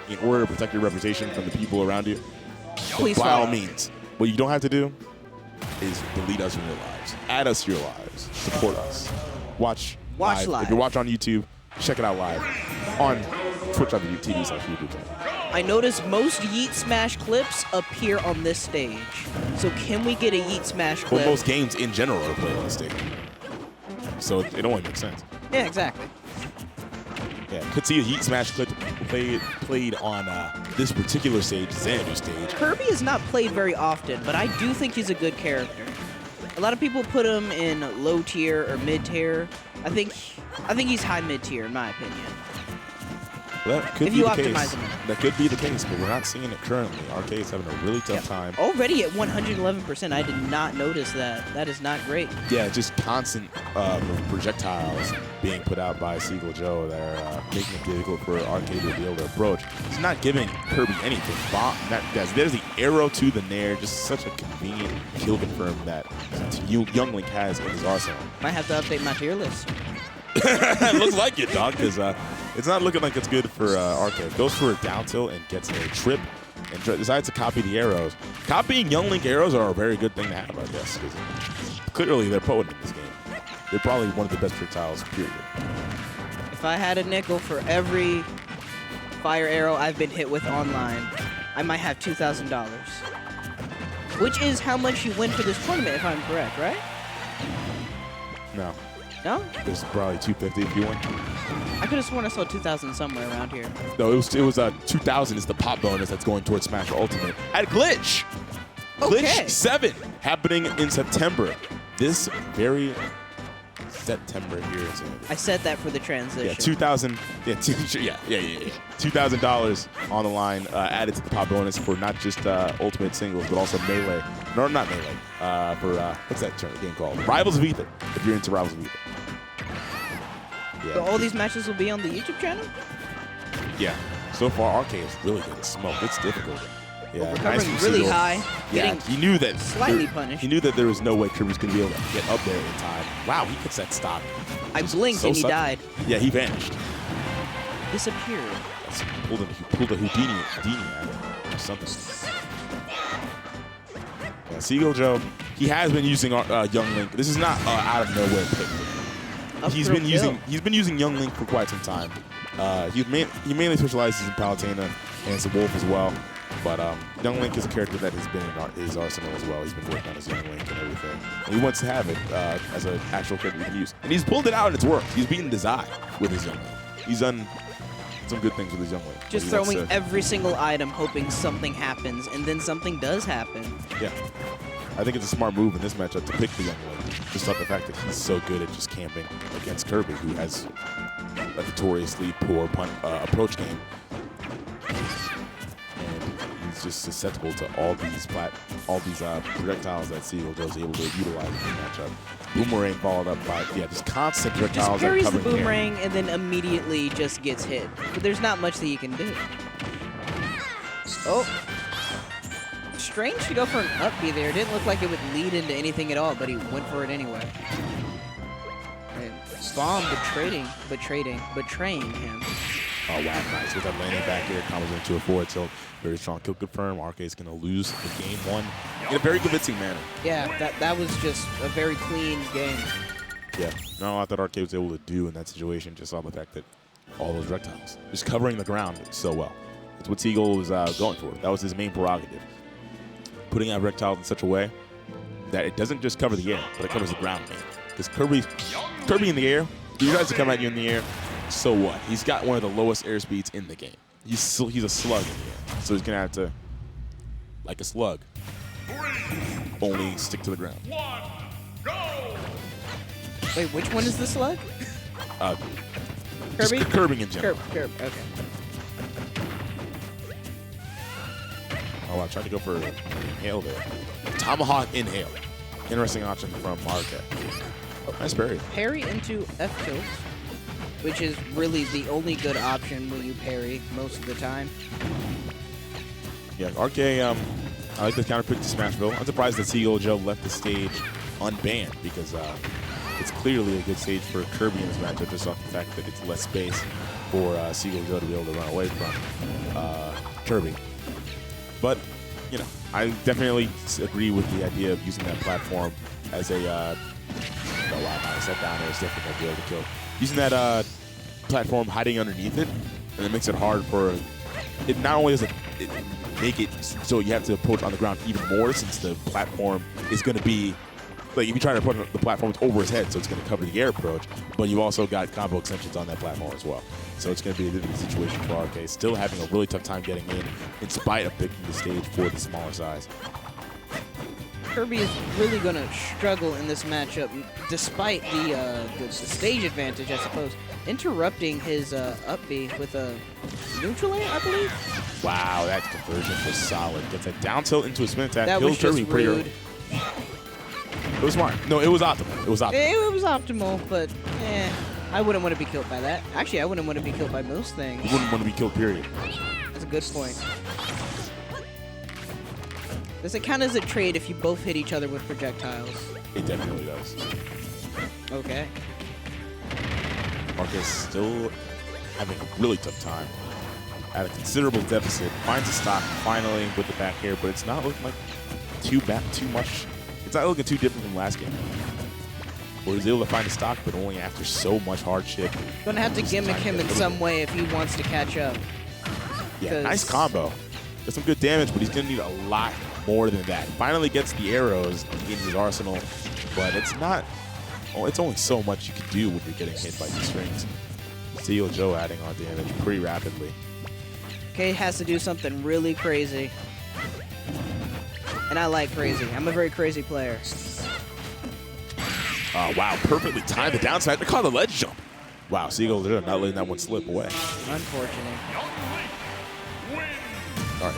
in order to protect your reputation from the people around you, Please by all follow. means. What you don't have to do is delete us from your lives. Add us to your lives. Support us. Watch live. If you watch on YouTube, check it out live on twitch.tv/VGBootCamp. I noticed most Yeet Smash clips appear on this stage. So can we get a Yeet Smash clip? Well, most games in general are played on the stage. So it only makes sense. Yeah, exactly. Yeah, could see a Yeet Smash clip played on this particular stage, Xanadu stage. Kirby is not played very often, but I do think he's a good character. A lot of people put him in low tier or mid tier. I think he's high mid tier in my opinion. Well, that could If be you the optimize case. him. That could be the case, but we're not seeing it currently. Arcade's having a really tough time. Already at 111%, I did not notice that. That is not great. Yeah, just constant projectiles being put out by Seagull Joe that are making it difficult for Arcade to be able to approach. He's not giving Kirby anything. There's the arrow to the nair, just such a convenient kill confirm that Young Link has in his arsenal. Might have to update my tier list. It looks like it, dog, because it's not looking like it's good for Arcade. Goes for a down tilt and gets a trip and decides to copy the arrows. Copying Young Link arrows are a very good thing to have, I guess, because clearly they're potent in this game. They're probably one of the best projectiles, period. If I had a nickel for every fire arrow I've been hit with online, I might have $2,000. Which is how much you win for this tournament, if I'm correct, right? No. No? There's probably 250 if you want. I could have sworn I saw 2,000 somewhere around here. No, it was 2,000 is the pop bonus that's going towards Smash Ultimate at Glitch. Okay. Glitch 7 happening in September. This very September here in Xanadu. I said that for the transition. Yeah, $2,000. Yeah, $2,000 on the line added to the pop bonus for not just Ultimate singles, but also Melee. No, not Melee. For what's that game called? Rivals of Ether. If you're into Rivals of Ether. Yeah. So all these matches will be on the YouTube channel? Yeah. So far, Arcade is really getting smoked. It's difficult. Yeah, Recovering nice really Seagull. high. Yeah, Getting he knew that. slightly punished. He knew that there was no way Kirby was going to be able to get up there in time. Wow, he gets that stop. I blinked and he died. Yeah, he vanished. Disappeared. Pulled a Houdini out or something. Yeah, Seagull Joe, he has been using Young Link. This is not out of nowhere pick. He's been using Young Link for quite some time. He mainly specializes in Palutena and some Wolf as well. But Young Link is a character that has been in his arsenal as well. He's been working on his Young Link and everything. And he wants to have it as an actual character he can use. And he's pulled it out and it's worked. He's beaten Desai with his Young Link. He's done some good things with his Young Link. Just throwing every single item, hoping something happens, and then something does happen. Yeah. I think it's a smart move in this matchup to pick the Young Link. Just off the fact that he's so good at just camping against Kirby, who has a notoriously poor approach game. He's just susceptible to all these projectiles that Seagull is able to utilize in the matchup. Boomerang followed up by just constant projectiles. Just parries the covering boomerang and then immediately just gets hit. But there's not much that you can do. Oh. Strange to go for an up B there. It didn't look like it would lead into anything at all, but he went for it anyway. And Bomb betraying him. Oh, wow, nice. With that landing back here, comes into a forward tilt. Very strong kill confirm. Arcade's going to lose the game one in a very convincing manner. Yeah, that was just a very clean game. Yeah, not a lot that Arcade was able to do in that situation, just on the fact that all those reptiles, just covering the ground so well. It's what Seagull was going for. That was his main prerogative. Putting out reptiles in such a way that it doesn't just cover the air, but it covers the ground, man. Because Kirby in the air, he tries to come at you in the air, so what? He's got one of the lowest air speeds in the game. He's a slug in the air. So he's going to have to, like a slug, only stick to the ground. Wait, which one is the slug? Kirby? Just curbing in general. Kirby, okay. Oh, I tried to go for an inhale there. Tomahawk inhale. Interesting option from Arcade. Oh, nice parry. Parry into F tilt, which is really the only good option when you parry most of the time. Yeah, Arcade, I like the counter pick to Smashville. I'm surprised that Seagull Joe left the stage unbanned because it's clearly a good stage for Kirby in this matchup just off the fact that it's less space for Seagull Joe to be able to run away from. Kirby. But, you know, I definitely agree with the idea of using that platform as a, oh wow, I sat down there, it's definitely going to be able to kill. Using that platform, hiding underneath it, and it makes it hard for, it not only does it make it so you have to approach on the ground even more, since the platform is going to be, like if you try to put the platform over his head, so it's going to cover the air approach, but you've also got combo extensions on that platform as well. So it's going to be a different situation for RK. Still having a really tough time getting in spite of picking the stage for the smaller size. Kirby is really going to struggle in this matchup, despite the stage advantage, I suppose. Interrupting his up B with a neutral air, I believe. Wow, that conversion was solid. Gets a down tilt into a spin attack. That was Kirby just pretty rude. early. It was smart. No, it was optimal. It was optimal. It was optimal, but I wouldn't want to be killed by that. Actually, I wouldn't want to be killed by most things. You wouldn't want to be killed, period. That's a good point. Does it count as a trade if you both hit each other with projectiles? It definitely does. Okay. Marcus still having a really tough time. At a considerable deficit. Finds a stock finally with the back air, but it's not looking like too much. It's not looking too different from last game, where he was able to find a stock, but only after so much hardship. Gonna have to gimmick him in some way if he wants to catch up. Yeah, nice combo. Does some good damage, but he's gonna need a lot more than that. Finally gets the arrows in his arsenal, but it's not. Oh, it's only so much you can do when you're getting hit by these strings. Seal Joe adding on damage pretty rapidly. K has to do something really crazy. And I like crazy. I'm a very crazy player. Wow, perfectly timed the downside. They call the ledge jump. Wow, Seagull, they're not letting that one slip away. Unfortunate. All right.